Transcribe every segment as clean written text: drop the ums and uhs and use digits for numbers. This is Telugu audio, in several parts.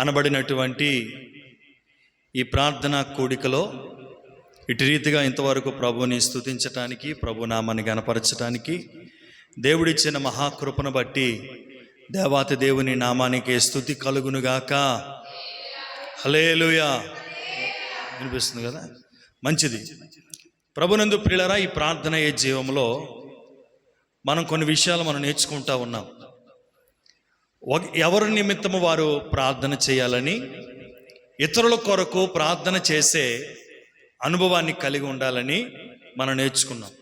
అనబడినటువంటి ఈ ప్రార్థనా కూడికలో ఇటు రీతిగా ఇంతవరకు ప్రభుని స్తుతించటానికి, ప్రభునామాన్ని గణపరచటానికి దేవుడిచ్చిన మహాకృపను బట్టి దేవాతి దేవుని నామానికి స్తుతి కలుగునుగాక. హల్లెలూయా. వినిపిస్తుంది కదా, మంచిది. ప్రభునందు ప్రియులారా, ఈ ప్రార్థన ఏ జీవంలో మనం కొన్ని విషయాలు మనం నేర్చుకుంటా ఉన్నాం. ఎవరి నిమిత్తము వారు ప్రార్థన చేయాలని, ఇతరుల కొరకు ప్రార్థన చేసే అనుభవాన్ని కలిగి ఉండాలని మనం నేర్చుకున్నాం.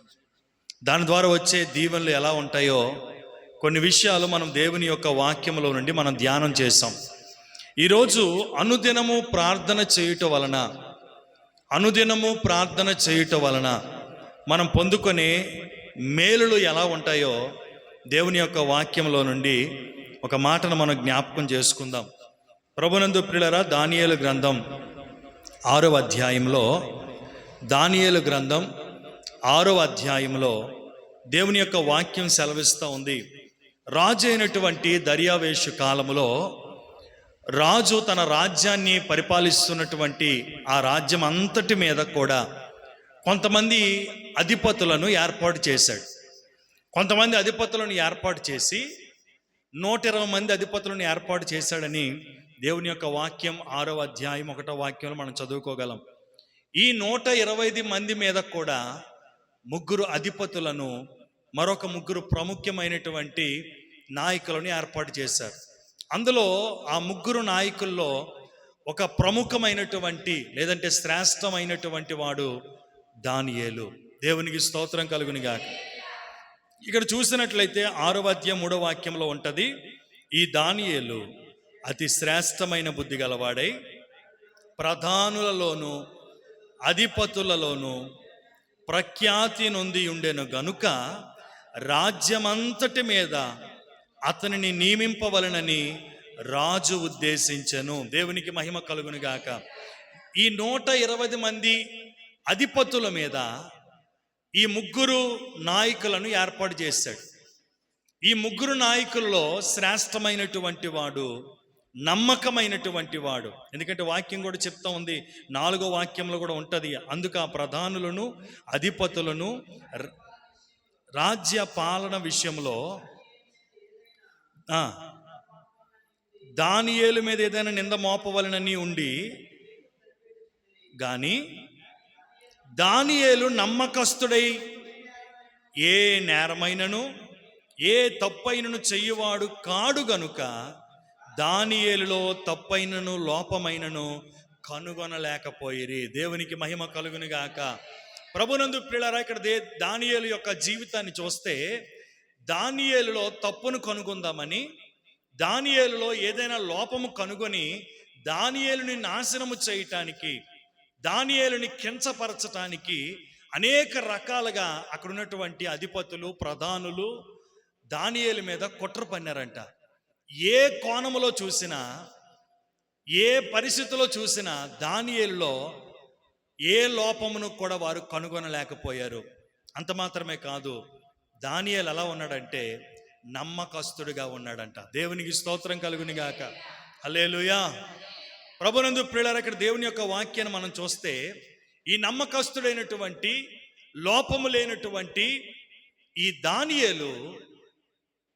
దాని ద్వారా వచ్చే దీవెనలు ఎలా ఉంటాయో కొన్ని విషయాలు మనం దేవుని యొక్క వాక్యములో నుండి మనం ధ్యానం చేసాం. ఈరోజు అనుదినము ప్రార్థన చేయుట వలన మనం పొందుకునే మేలులు ఎలా ఉంటాయో దేవుని యొక్క వాక్యంలో నుండి ఒక మాటను మనం జ్ఞాపకం చేసుకుందాం. ప్రభునందు ప్రియులారా, దానియేలు గ్రంథం 6వ అధ్యాయంలో దేవుని యొక్క వాక్యం సెలవిస్తూ ఉంది. రాజు అయినటువంటి దర్యావేషు కాలములో రాజు తన రాజ్యాన్ని పరిపాలిస్తున్నటువంటి ఆ రాజ్యం అంతటి మీద కూడా కొంతమంది అధిపతులను ఏర్పాటు చేశాడు. కొంతమంది అధిపతులను ఏర్పాటు చేసి 120 మంది అధిపతులను ఏర్పాటు చేశాడని దేవుని యొక్క వాక్యం 6వ అధ్యాయం 1వ వాక్యంలో మనం చదువుకోగలం. ఈ 120 మంది మీద కూడా 3 అధిపతులను, మరొక 3 ప్రాముఖ్యమైనటువంటి నాయకులను ఏర్పాటు చేశారు. అందులో ఆ 3 నాయకుల్లో ఒక ప్రముఖమైనటువంటి లేదంటే శ్రేష్టమైనటువంటి వాడు దానియేలు. దేవునికి స్తోత్రం కలుగునుగాక. ఇక్కడ చూసినట్లయితే 6వ అధ్యాయం 3వ వాక్యంలో ఉంటది, ఈ దానియేలు అతి శ్రేష్టమైన బుద్ధి గలవాడై ప్రధానులలోను అధిపతులలోను ప్రఖ్యాతి నొంది ఉండెను గనుక రాజ్యమంతటి మీద అతనిని నియమింపవలనని రాజు ఉద్దేశించెను. దేవునికి మహిమ కలుగునుగాక. ఈ 120 మంది అధిపతుల మీద ఈ 3 నాయకులను ఏర్పాటు చేశాడు. ఈ 3 నాయకుల్లో శ్రేష్టమైనటువంటి వాడు, నమ్మకమైనటువంటి వాడు. ఎందుకంటే వాక్యం కూడా చెప్తా ఉంది, 4వ వాక్యంలో కూడా ఉంటుంది. అందుకు ఆ ప్రధానులను అధిపతులను రాజ్య పాలన విషయంలో దానియేలు మీద ఏదైనా నింద మోపవలనని ఉండి గాని దానియేలు నమ్మకస్తుడై ఏ నేరమైనను ఏ తప్పైనను చెయ్యువాడు కాడు గనుక దానియేలులో తప్పైనను లోపమైనను కనుగొనలేకపోయిరి. దేవునికి మహిమ కలుగునుగాక. ప్రభునందు ప్రియులారా, ఇక్కడ దానియేలు యొక్క జీవితాన్ని చూస్తే దానియేలులో తప్పును కనుగొందామని, దానియేలులో ఏదైనా లోపము కనుగొని దానియేలుని నాశనము చేయటానికి, దానియేలుని కించపరచటానికి అనేక రకాలుగా అక్కడ ఉన్నటువంటి అధిపతులు, ప్రధానులు దానియేలు మీద కుట్ర పన్నారంట. ఏ కోణములో చూసినా, ఏ పరిస్థితిలో చూసినా దానియేలులో ఏ లోపమును కూడా వారు కనుగొనలేకపోయారు. అంత మాత్రమే కాదు, దానియేలు ఎలా ఉన్నాడంటే నమ్మకస్తుడిగా ఉన్నాడంట. దేవునికి స్తోత్రం కలుగునిగాక. హల్లెలూయా. ప్రభునందు ప్రియులారా, ఇక్కడ దేవుని యొక్క వాక్యాన్ని మనం చూస్తే ఈ నమ్మకస్తుడైనటువంటి, లోపము లేనటువంటి ఈ దానియేలు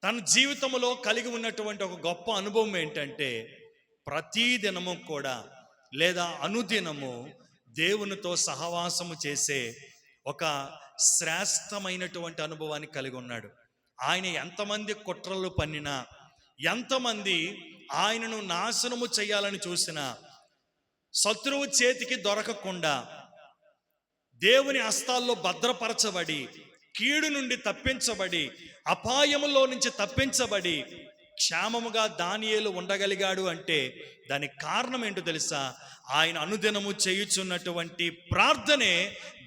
తన జీవితంలో కలిగి ఉన్నటువంటి ఒక గొప్ప అనుభవం ఏంటంటే ప్రతి దినము కూడా లేదా అనుదినము దేవునితో సహవాసము చేసే ఒక శ్రేష్టమైనటువంటి అనుభవాన్ని కలిగి ఉన్నాడు. ఆయన ఎంతమంది కుట్రలు పన్నినా, ఎంతమంది ఆయనను నాశనము చేయాలని చూసినా శత్రువు చేతికి దొరకకుండా దేవుని హస్తాల్లో భద్రపరచబడి, కీడు నుండి తప్పించబడి, అపాయములో నుంచి తప్పించబడి క్షేమముగా దానియేలు ఉండగలిగాడు అంటే దానికి కారణం ఏంటో తెలుసా? ఆయన అనుదినము చేయుచున్నటువంటి ప్రార్థనే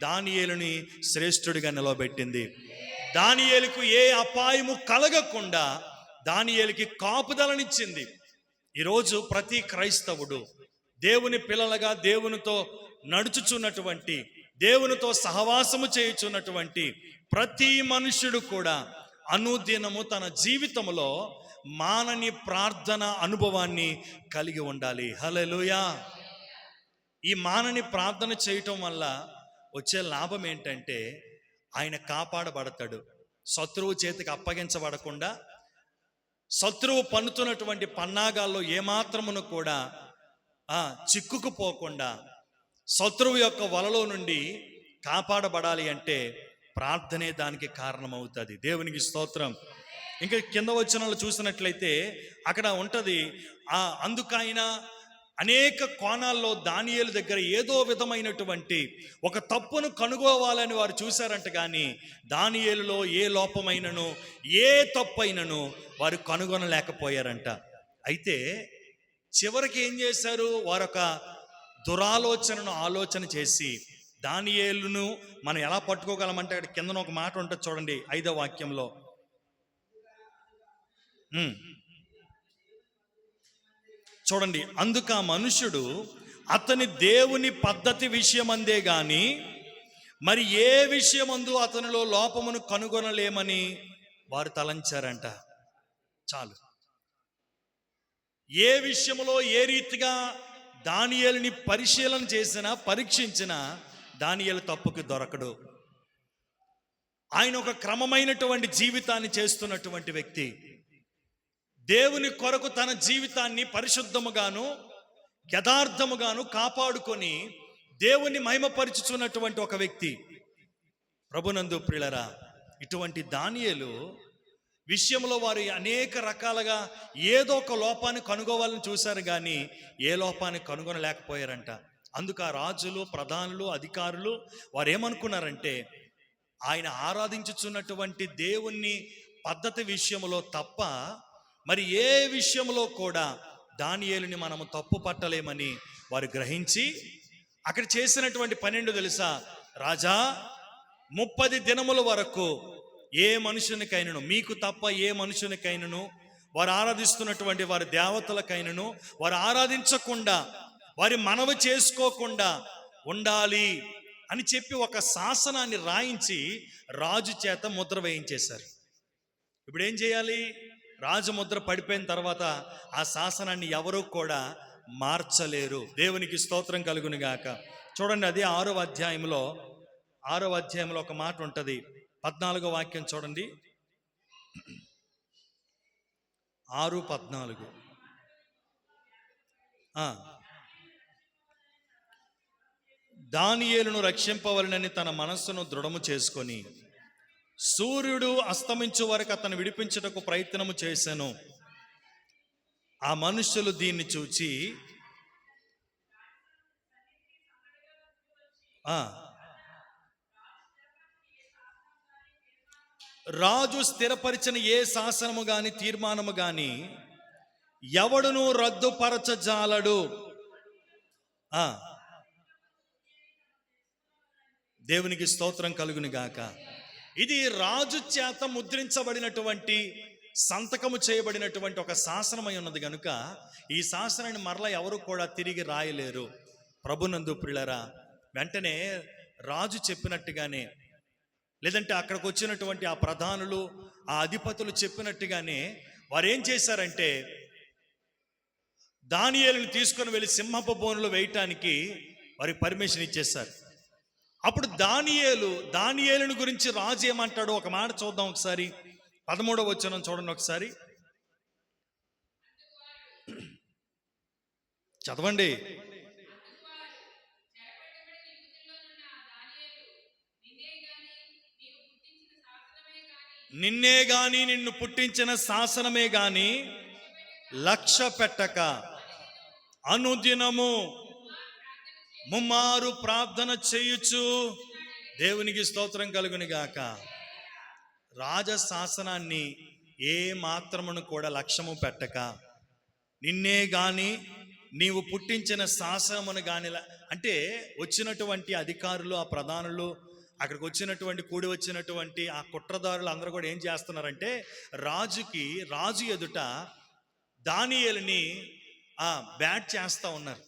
దానియేలుని శ్రేష్ఠుడిగా నిలవబెట్టింది. దానియేలుకు ఏ అపాయము కలగకుండా దానియేలుకి కాపుదలనిచ్చింది. ఈరోజు ప్రతి క్రైస్తవుడు దేవుని పిల్లలుగా దేవునితో నడుచుచున్నటువంటి, దేవునితో సహవాసము చేయుచున్నటువంటి ప్రతి మనుష్యుడు కూడా అనుదినము తన జీవితంలో మానని ప్రార్థన అనుభవాన్ని కలిగి ఉండాలి. హల్లెలూయా. ఈ మానని ప్రార్థన చేయటం వల్ల వచ్చే లాభం ఏంటంటే ఆయన కాపాడబడతాడు. శత్రువు చేతికి అప్పగించబడకుండా, శత్రువు పన్నుతున్నటువంటి పన్నాగాల్లో ఏమాత్రమును కూడా చిక్కుకుపోకుండా, శత్రువు యొక్క వలలో నుండి కాపాడబడాలి అంటే ప్రార్థనే దానికి కారణమవుతుంది. దేవునికి స్తోత్రం. ఇంకా కింద వచనాలు చూసినట్లయితే అక్కడ ఉంటుంది, అందుకైన అనేక కోణాల్లో దానియేలు దగ్గర ఏదో విధమైనటువంటి ఒక తప్పును కనుగోవాలని వారు చూశారంట. కానీ దానియేలులో ఏ లోపమైనను ఏ తప్పైనను వారు కనుగొనలేకపోయారంట. అయితే చివరికి ఏం చేశారు? వారొక దురాలోచనను ఆలోచన చేసి దానియేలును మనం ఎలా పట్టుకోగలమంటే అక్కడ కిందన ఒక మాట ఉంటుంది చూడండి, 5వ వాక్యంలో. చూడండి, అందుకు ఆ మనుషుడు అతని దేవుని పద్ధతి విషయమందే గాని మరి ఏ విషయమందు అతనిలో లోపమును కనుగొనలేమని వారు తలంచారంట. చాలు. ఏ విషయంలో ఏ రీతిగా దానియేలుని పరిశీలన చేసినా పరీక్షించినా దానియేలు తప్పుకి దొరకడు. ఆయన ఒక క్రమమైనటువంటి జీవితాన్ని చేస్తున్నటువంటి వ్యక్తి. దేవుని కొరకు తన జీవితాన్ని పరిశుద్ధముగాను యథార్థముగాను కాపాడుకొని దేవుని మహిమపరుచుచున్నటువంటి ఒక వ్యక్తి. ప్రభునందు ప్రియులారా, ఇటువంటి దానియేలు విషయంలో వారు అనేక రకాలుగా ఏదో ఒక లోపాన్ని కనుగోవాలని చూశారు, కానీ ఏ లోపాన్ని కనుగొనలేకపోయారంట. అందుకు ఆ రాజులు, ప్రధానులు, అధికారులు వారు ఏమనుకున్నారంటే ఆయన ఆరాధించుచున్నటువంటి దేవుని పద్ధతి విషయంలో తప్ప మరి ఏ విషయంలో కూడా దానియేలుని మనము తప్పు పట్టలేమని వారు గ్రహించి అక్కడ చేసినటువంటి 12 తెలుసా? రాజా, 30 దినముల వరకు ఏ మనుషునికైనను, మీకు తప్ప ఏ మనుషునికైనను, వారు ఆరాధిస్తున్నటువంటి వారి దేవతలకైనను వారు ఆరాధించకుండా, వారి మనవి చేసుకోకుండా ఉండాలి అని చెప్పి ఒక శాసనాన్ని రాయించి రాజు చేత ముద్ర వేయించేశారు. ఇప్పుడు ఏం చేయాలి? రాజముద్ర పడిపోయిన తర్వాత ఆ శాసనాన్ని ఎవరూ కూడా మార్చలేరు. దేవునికి స్తోత్రం కలుగును గాక. చూడండి, అదే 6వ అధ్యాయంలో ఒక మాట ఉంటుంది, 14వ వాక్యం చూడండి. 6:14. దానియేలును రక్షింపవలనని తన మనస్సును దృఢము చేసుకొని సూర్యుడు అస్తమించు వరకు అతను విడిపించుటకు ప్రయత్నము చేశాను. ఆ మనుషులు దీన్ని చూచి రాజు స్థిరపరిచిన ఏ శాసనము గాని తీర్మానము గాని ఎవడును రద్దుపరచజాలడు. దేవునికి స్తోత్రం కలుగును గాక. ఇది రాజు చేత ముద్రించబడినటువంటి, సంతకము చేయబడినటువంటి ఒక శాసనమై ఉన్నది కనుక ఈ శాసనాన్ని మరలా ఎవరు కూడా తిరిగి రాయలేరు. ప్రభునందు ప్రియులారా, వెంటనే రాజు చెప్పినట్టుగానే, లేదంటే అక్కడికి వచ్చినటువంటి ఆ ప్రధానులు, ఆ అధిపతులు చెప్పినట్టుగానే వారు ఏం చేశారంటే దానియేలుని తీసుకొని వెళ్ళి సింహపు బోనులో వేయటానికి వారికి పర్మిషన్ ఇచ్చేశారు. అప్పుడు దానియేలుని గురించి రాజు ఏమంటాడో ఒక మాట చూద్దాం ఒకసారి. 13వ వచనం చూడండి ఒకసారి, చదవండి. నిన్నే గాని నిన్ను పుట్టించిన శాసనమే గాని లక్ష్య పెట్టక అనుదినము ముమ్మారు ప్రార్థన చేయుచు, దేవునికి స్తోత్రం కలుగును గాక, రాజశాసనాన్ని ఏ మాత్రమును కూడా లక్ష్యము పెట్టక, నిన్నే గాని నీవు పుట్టించిన శాసనమును గాని, అంటే వచ్చినటువంటి అధికారులు, ఆ ప్రధానులు, అక్కడికి కూడి వచ్చినటువంటి ఆ కుట్రదారులు అందరూ కూడా ఏం చేస్తున్నారంటే రాజు ఎదుట దానియేలుని బ్యాట్ చేస్తూ ఉన్నారు.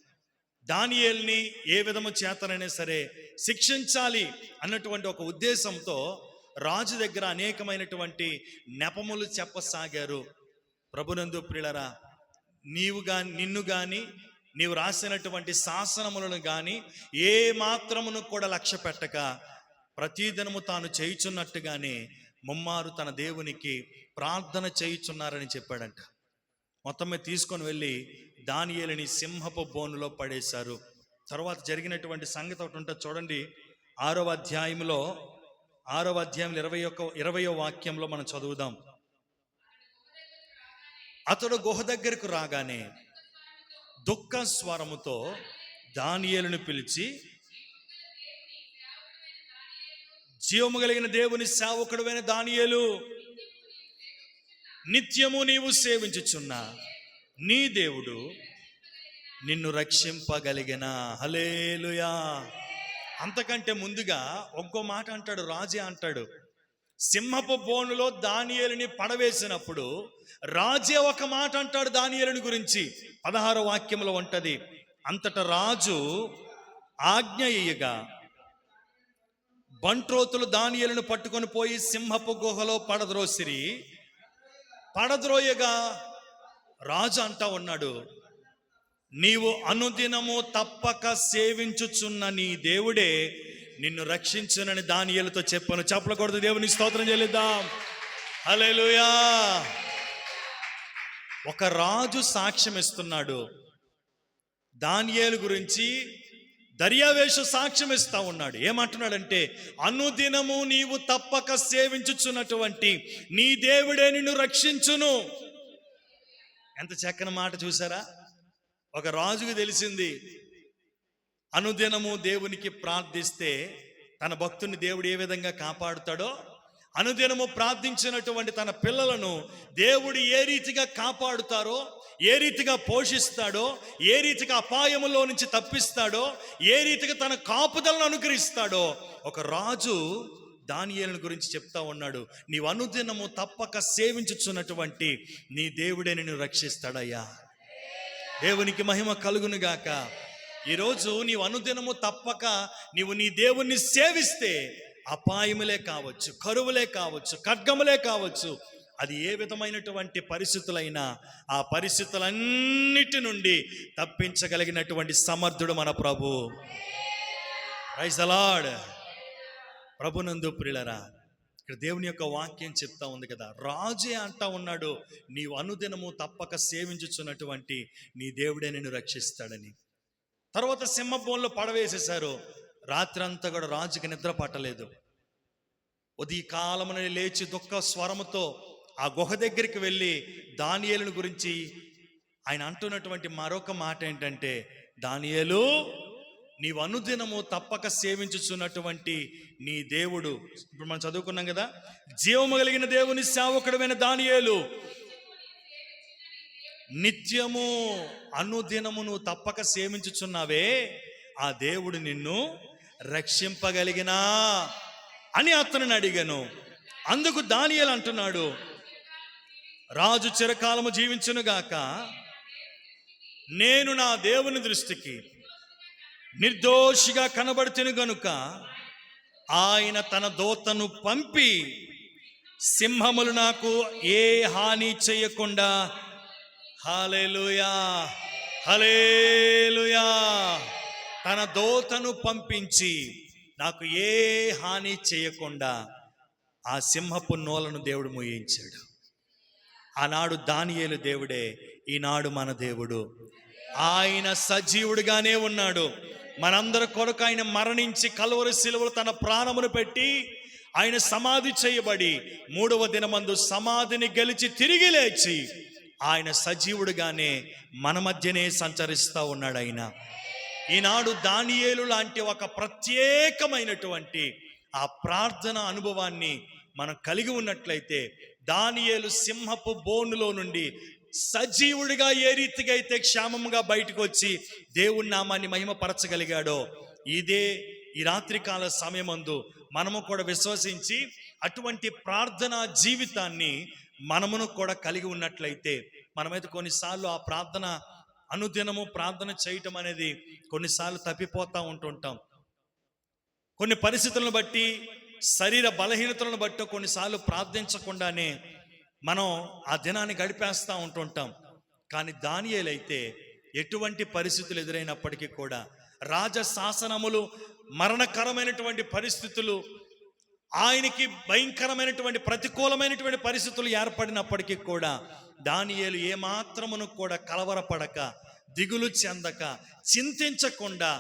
దానియేలుని ఏ విధము చేతనైనా సరే శిక్షించాలి అన్నటువంటి ఒక ఉద్దేశంతో రాజు దగ్గర అనేకమైనటువంటి నెపములు చెప్పసాగారు. ప్రభునందు ప్రియులరా, నిన్ను గాని నీవు రాసినటువంటి శాసనములను గాని ఏ మాత్రమును కూడా లక్ష్య పెట్టక ప్రతిదినము తాను చేయుచున్నట్టుగానే ముమ్మారు తన దేవునికి ప్రార్థన చేయుచున్నారని చెప్పాడంట. మొత్తం మీద తీసుకొని వెళ్ళి దానియేలుని సింహపు బోనులో పడేశారు. తర్వాత జరిగినటువంటి సంగతి ఒకటి ఉంటుంది చూడండి. 6వ అధ్యాయంలో 20వ వాక్యంలో మనం చదువుదాం. అతడు గుహ దగ్గరకు రాగానే దుఃఖ స్వరముతో దానియేలును పిలిచి, జీవము కలిగిన దేవుని సేవకుడైన దానియేలు, నిత్యము నీవు సేవించుచున్న నీ దేవుడు నిన్ను రక్షింపగలిగిన. హల్లెలూయా. అంతకంటే ముందుగా ఒక్కో మాట అంటాడు, రాజే అంటాడు. సింహపు బోనులో దానియేలుని పడవేసినప్పుడు రాజే ఒక మాట అంటాడు దానియేలుని గురించి. 16వ వాక్యంలో ఉంటది. అంతటా రాజు ఆజ్ఞ ఇయ్యగా బంట్రోతులు దానియేలును పట్టుకొని పోయి సింహపు గుహలో పడద్రోయగా రాజు అంటా ఉన్నాడు, నీవు అనుదినము తప్పక సేవించుచున్న నీ దేవుడే నిన్ను రక్షించునని దానియేలుతో చెప్పాను. చెప్పకూడదు, దేవుని స్తోత్రం చెల్లిద్దాం. హల్లెలూయా. ఒక రాజు సాక్ష్యం ఇస్తున్నాడు. దానియేలు గురించి దర్యావేషు సాక్ష్యం ఇస్తా ఉన్నాడు. ఏమంటున్నాడంటే, అనుదినము నీవు తప్పక సేవించుచున్నటువంటి నీ దేవుడే నిన్ను రక్షించును. ఎంత చక్కని మాట చూసారా. ఒక రాజుకు తెలిసింది, అనుదినము దేవునికి ప్రార్థిస్తే తన భక్తుని దేవుడు ఏ విధంగా కాపాడుతాడో, అనుదినము ప్రార్థించినటువంటి తన పిల్లలను దేవుడు ఏ రీతిగా కాపాడుతారో, ఏ రీతిగా పోషిస్తాడో, ఏ రీతిగా అపాయములో నుంచి తప్పిస్తాడో, ఏ రీతిగా తన కాపుదలను అనుగ్రహిస్తాడో ఒక రాజు దానియేలుని గురించి చెప్తా ఉన్నాడు. నీవు అనుదినము తప్పక సేవించుచున్నటువంటి నీ దేవుడే నిన్ను రక్షిస్తాడయ్యా. దేవునికి మహిమ కలుగును గాక. ఈరోజు నీవు అనుదినము తప్పక నీవు నీ దేవుణ్ణి సేవిస్తే అపాయములే కావచ్చు, కరువులే కావచ్చు, ఖడ్గములే కావచ్చు, అది ఏ విధమైనటువంటి పరిస్థితులైనా ఆ పరిస్థితులన్నిటి నుండి తప్పించగలిగినటువంటి సమర్థుడు మన ప్రభు. Praise the lord. ప్రభునందు ప్రియులరా, ఇక్కడ దేవుని యొక్క వాక్యం చెప్తా ఉంది కదా, రాజే అంటా ఉన్నాడు, నీవు అనుదినము తప్పక సేవించుచున్నటువంటి నీ దేవుడే నిన్ను రక్షిస్తాడని. తర్వాత సింహబోన్లో పడవేసేశారు. రాత్రంతా కూడా రాజుకి నిద్ర పట్టలేదు. ఉదయకాలమున లేచి దుఃఖ స్వరముతో ఆ గుహ దగ్గరికి వెళ్ళి దానియేలుని గురించి ఆయన అంటున్నటువంటి మరొక మాట ఏంటంటే, దానియేలు, నీవు అనుదినము తప్పక సేవించుచున్నటువంటి నీ దేవుడు, ఇప్పుడు మనం చదువుకున్నాం కదా, జీవము కలిగిన దేవుని సేవకుడైన దానియేలు, నిత్యము అనుదినము నువ్వు తప్పక సేవించుచున్నావే, ఆ దేవుడు నిన్ను రక్షింపగలిగినా అని అతనిని అడిగాను. అందుకు దానియేలు అంటున్నాడు, రాజు చిరకాలము జీవించునుగాక, నేను నా దేవుని దృష్టికి నిర్దోషిగా కనబడుతును గనుక ఆయన తన దూతను పంపి సింహములు నాకు ఏ హాని చేయకుండా, హల్లెలూయా హల్లెలూయా, తన దూతను పంపించి నాకు ఏ హాని చేయకుండా ఆ సింహపు నోలను దేవుడు మోయించాడు. ఆనాడు దానియేలు దేవుడే, ఈనాడు మన దేవుడు. ఆయన సజీవుడిగానే ఉన్నాడు. మనందరి కొరకు ఆయన మరణించి కలువరి శిలువలో తన ప్రాణమును పెట్టి ఆయన సమాధి చేయబడి 3వ దినమందు సమాధిని గెలిచి తిరిగి లేచి ఆయన సజీవుడిగానే మన మధ్యనే సంచరిస్తూ ఉన్నాడు. ఆయన ఈనాడు దానియేలు లాంటి ఒక ప్రత్యేకమైనటువంటి ఆ ప్రార్థన అనుభవాన్ని మనం కలిగి ఉన్నట్లయితే, దానియేలు సింహపు బోనులో నుండి సజీవుడిగా ఏ రీతిగా అయితే క్షేమంగా బయటకు వచ్చి దేవుని నామాన్ని మహిమపరచగలిగాడో, ఇదే ఈ రాత్రికాల సమయమందు మనము కూడా విశ్వసించి అటువంటి ప్రార్థనా జీవితాన్ని మనమును కూడా కలిగి ఉన్నట్లయితే, మనమైతే కొన్నిసార్లు ఆ ప్రార్థన అనుదినము ప్రార్థన చేయటం అనేది కొన్నిసార్లు తప్పిపోతూ ఉంటుంటాం. కొన్ని పరిస్థితులను బట్టి, శరీర బలహీనతలను బట్టి కొన్నిసార్లు ప్రార్థించకుండానే మనం ఆ దినాన్ని గడిపేస్తూ ఉంటుంటాం. కానీ దానియేలు అయితే ఎటువంటి పరిస్థితులు ఎదురైనప్పటికీ కూడా, రాజ శాసనములు, మరణకరమైనటువంటి పరిస్థితులు, ఆయనకి భయంకరమైనటువంటి ప్రతికూలమైనటువంటి పరిస్థితులు ఏర్పడినప్పటికీ కూడా దానియేలు ఏమాత్రమును కూడా కలవరపడక, దిగులు చెందక, చింతించకుండా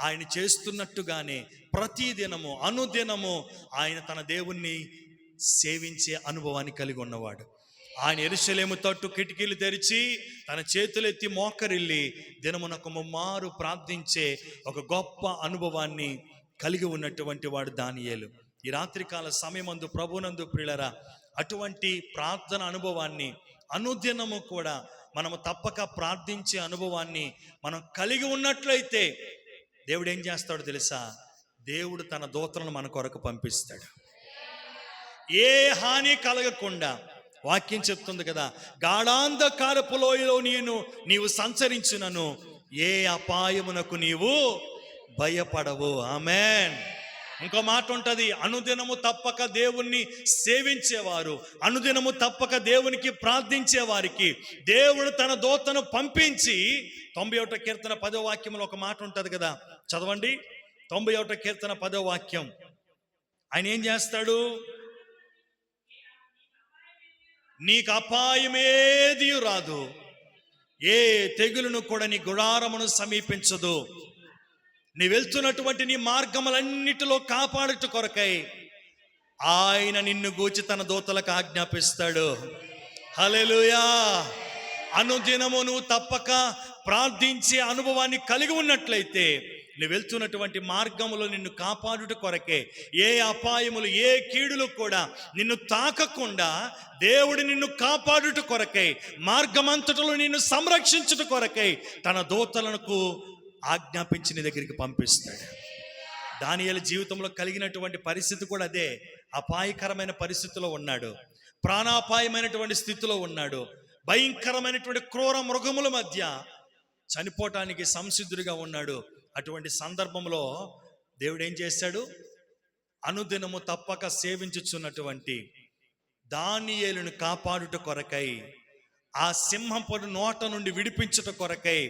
ఆయన చేస్తున్నట్టుగానే ప్రతిదినము అనుదినము ఆయన తన దేవుణ్ణి సేవించే అనుభవాన్ని కలిగి ఉన్నవాడు. ఆయన యెరూషలేము తట్టు కిటికీలు తెరిచి తన చేతులెత్తి మోకరిల్లి దినమునకు ముమ్మారు ప్రార్థించే ఒక గొప్ప అనుభవాన్ని కలిగి ఉన్నటువంటి వాడు దానియేలు. ఈ రాత్రికాల సమయమందు ప్రభునందు ప్రియులారా, అటువంటి ప్రార్థన అనుభవాన్ని అనుదినము కూడా మనము తప్పక ప్రార్థించే అనుభవాన్ని మనం కలిగి ఉన్నట్లయితే దేవుడు ఏం చేస్తాడో తెలుసా? దేవుడు తన దూతలను మన కొరకు పంపిస్తాడు. ఏ హాని కలగకుండా, వాక్యం చెప్తుంది కదా, గాఢాంధకారపు లోయలో నీవు సంచరించునను ఏ అపాయమునకు నీవు భయపడవు. ఆమేన్. ఇంకో మాట ఉంటుంది, అనుదినము తప్పక దేవుణ్ణి సేవించేవారు, అనుదినము తప్పక దేవునికి ప్రార్థించే వారికి దేవుడు తన దూతను పంపించి, 91వ కీర్తన 10వ వాక్యంలో ఒక మాట ఉంటుంది కదా, చదవండి. 91వ కీర్తన 10వ వాక్యం. ఆయన ఏం చేస్తాడు? నీకు అపాయమేది రాదు, ఏ తెగులును కూడా నీ గుడారమును సమీపించదు. నీ వెళ్తున్నటువంటి నీ మార్గములన్నిటిలో కాపాడుట కొరకై ఆయన నిన్ను గూర్చి తన దూతలకు ఆజ్ఞాపిస్తాడు. హల్లెలూయా. అనుదినము నువ్వు తప్పక ప్రార్థించే అనుభవాన్ని కలిగి ఉన్నట్లయితే నువ్వు వెళ్తున్నటువంటి మార్గములో నిన్ను కాపాడుట కొరకే, ఏ అపాయములు, ఏ కీడులు కూడా నిన్ను తాకకుండా దేవుడు నిన్ను కాపాడుట కొరకై, మార్గమంతటలో నిన్ను సంరక్షించుట కొరకై తన దూతలకు ఆజ్ఞాపించి నీ దగ్గరికి పంపిస్తాడు. దానియేలు జీవితంలో కలిగినటువంటి పరిస్థితి కూడా అదే. అపాయకరమైన పరిస్థితిలో ఉన్నాడు, ప్రాణాపాయమైనటువంటి స్థితిలో ఉన్నాడు, భయంకరమైనటువంటి క్రూర మృగముల మధ్య చనిపోవటానికి సంసిద్ధుడిగా ఉన్నాడు. అటువంటి సందర్భంలో దేవుడు ఏం చేశాడు? అనుదినము తప్పక సేవించుచున్నటువంటి దానియేలును కాపాడుట కొరకై, ఆ సింహపు నోట నుండి విడిపించుట కొరకై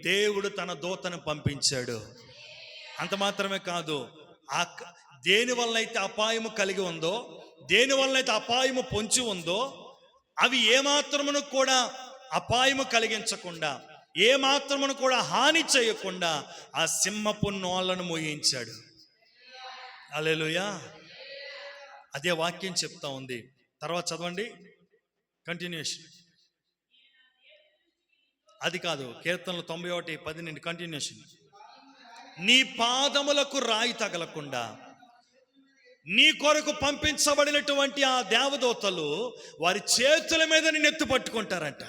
దేవుడు తన దూతను పంపించాడు. అంత మాత్రమే కాదు, దేని వలన అయితే అపాయము కలిగి ఉందో, దేని వలన అయితే అపాయము పొంచి ఉందో, అవి ఏమాత్రమును కూడా అపాయము కలిగించకుండా, ఏమాత్రమును కూడా హాని చేయకుండా ఆ సింహపు నోళ్ళను మోయించాడు. హల్లెలూయా. అదే వాక్యం చెప్తా ఉంది. తర్వాత చదవండి, కంటిన్యూషన్. అది కాదు, కీర్తనలు 91:10 కంటిన్యూషన్. నీ పాదములకు రాయి తగలకుండా నీ కొరకు పంపించబడినటువంటి ఆ దేవదూతలు వారి చేతుల మీద నిన్ను ఎత్తు పట్టుకుంటారంట.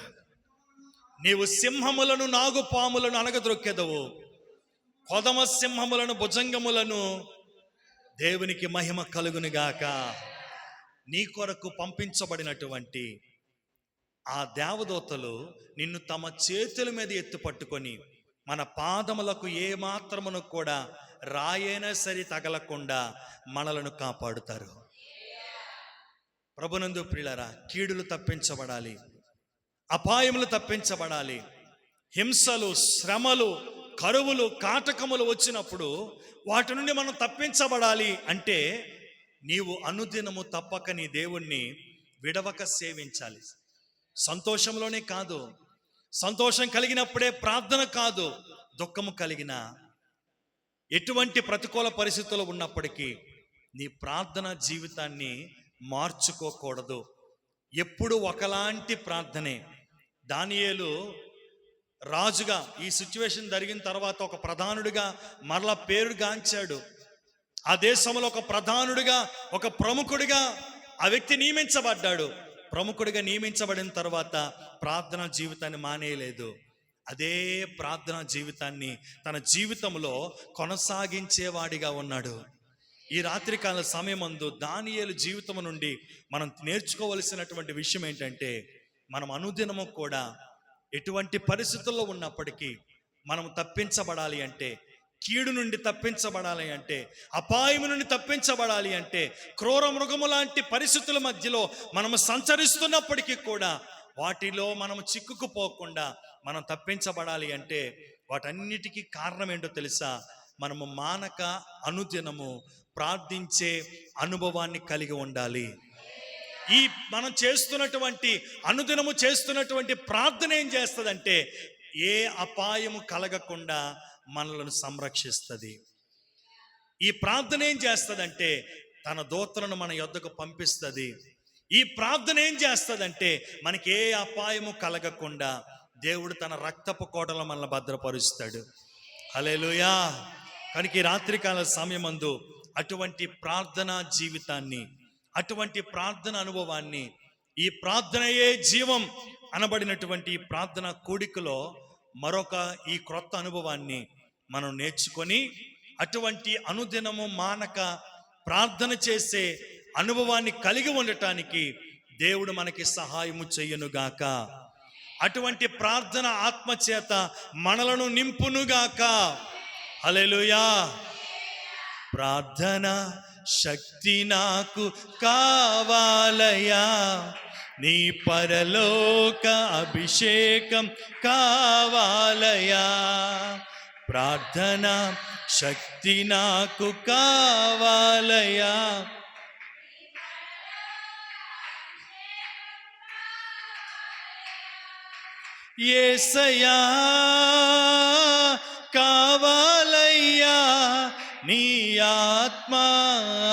నీవు సింహములను, నాగుపాములను అనగద్రొక్కెదవు, కొదమ సింహములను, భుజంగములను. దేవునికి మహిమ కలుగునుగాక. నీ కొరకు పంపించబడినటువంటి ఆ దేవదూతలు నిన్ను తమ చేతుల మీద ఎత్తు పట్టుకొని మన పాదములకు ఏ మాత్రమును కూడా రాయైనా సరి తగలకుండా మనలను కాపాడుతారు. ప్రభునందు ప్రియులారా, కీడులు తప్పించబడాలి, అపాయములు తప్పించబడాలి, హింసలు, శ్రమలు, కరువులు, కాటకములు వచ్చినప్పుడు వాటి నుండి మనం తప్పించబడాలి అంటే నీవు అనుదినము తప్పక నీ దేవుణ్ణి విడవక సేవించాలి. సంతోషంలోనే కాదు, సంతోషం కలిగినప్పుడే ప్రార్థన కాదు, దుఃఖము కలిగిన, ఎటువంటి ప్రతికూల పరిస్థితులు ఉన్నప్పటికీ నీ ప్రార్థన జీవితాన్ని మార్చుకోకూడదు. ఎప్పుడు ఒకలాంటి ప్రార్థనే. దానియేలు రాజుగా ఈ సిచ్యువేషన్ జరిగిన తర్వాత ఒక ప్రధానుడిగా మరలా పేరుగాంచాడు. ఆ దేశంలో ఒక ప్రధానుడిగా, ఒక ప్రముఖుడిగా ఆ వ్యక్తి నియమించబడ్డాడు. ప్రముఖుడిగా నియమించబడిన తర్వాత ప్రార్థన జీవితాన్ని మానేయలేదు. అదే ప్రార్థన జీవితాన్ని తన జీవితంలో కొనసాగించేవాడిగా ఉన్నాడు. ఈ రాత్రికాల సమయమందు దానియేలు జీవితం నుండి మనం నేర్చుకోవలసినటువంటి విషయం ఏంటంటే, మనం అనుదినము కూడా ఎటువంటి పరిస్థితుల్లో ఉన్నప్పటికీ మనం తప్పించబడాలి అంటే కీడు నుండి తప్పించబడాలి అంటే, అపాయము నుండి తప్పించబడాలి అంటే, క్రూర మృగము లాంటి పరిస్థితుల మధ్యలో మనము సంచరిస్తున్నప్పటికీ కూడా వాటిలో మనము చిక్కుకుపోకుండా మనం తప్పించబడాలి అంటే వాటన్నిటికీ కారణం ఏంటో తెలుసా? మనము మానక అనుదినము ప్రార్థించే అనుభవాన్ని కలిగి ఉండాలి. ఈ మనం చేస్తున్నటువంటి అనుదినము చేస్తున్నటువంటి ప్రార్థన ఏం చేస్తుందంటే ఏ అపాయము కలగకుండా మనలను సంరక్షిస్తుంది. ఈ ప్రార్థన ఏం చేస్తుందంటే తన దూతలను మన యొద్దకు పంపిస్తుంది. ఈ ప్రార్థన ఏం చేస్తుందంటే మనకి ఏ అపాయము కలగకుండా దేవుడు తన రక్తపు కోటలో మనల్ని భద్రపరుస్తాడు. హల్లెలూయా. కనుక ఈ రాత్రికాల సమయమందు అటువంటి ప్రార్థనా జీవితాన్ని, అటువంటి ప్రార్థన అనుభవాన్ని, ఈ ప్రార్థనయే జీవం అనబడినటువంటి ఈ ప్రార్థన కూడికలో మరొక ఈ క్రొత్త అనుభవాన్ని మనం నేర్చుకొని అటువంటి అనుదినము మానక ప్రార్థన చేసే అనుభవాన్ని కలిగి ఉండటానికి దేవుడు మనకి సహాయము చెయ్యనుగాక. అటువంటి ప్రార్థన ఆత్మచేత మనలను నింపునుగాక. హల్లెలూయా. ప్రార్థన శక్తి నాకు కావాలయా, నీ పరలోక అభిషేకం కావాలయా. ప్రార్థన శక్తి నాకు కావాలయా, యేసయ్యా కావాలయ్యా, నీ ఆత్మ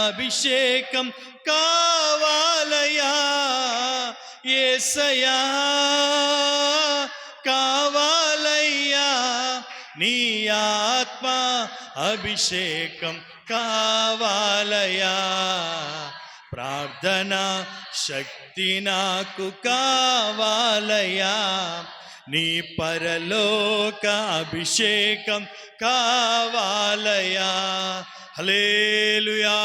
అభిషేకం కావాలయ్యా. యేసయ్యా కావాలయ్యా, నీ ఆత్మ అభిషేకం కావాలయ్యా. ప్రార్థన శక్తి నాకు కావాలయ్యా, నీ పరలోక అభిషేకం కావాలయ్యా. హల్లెలూయా.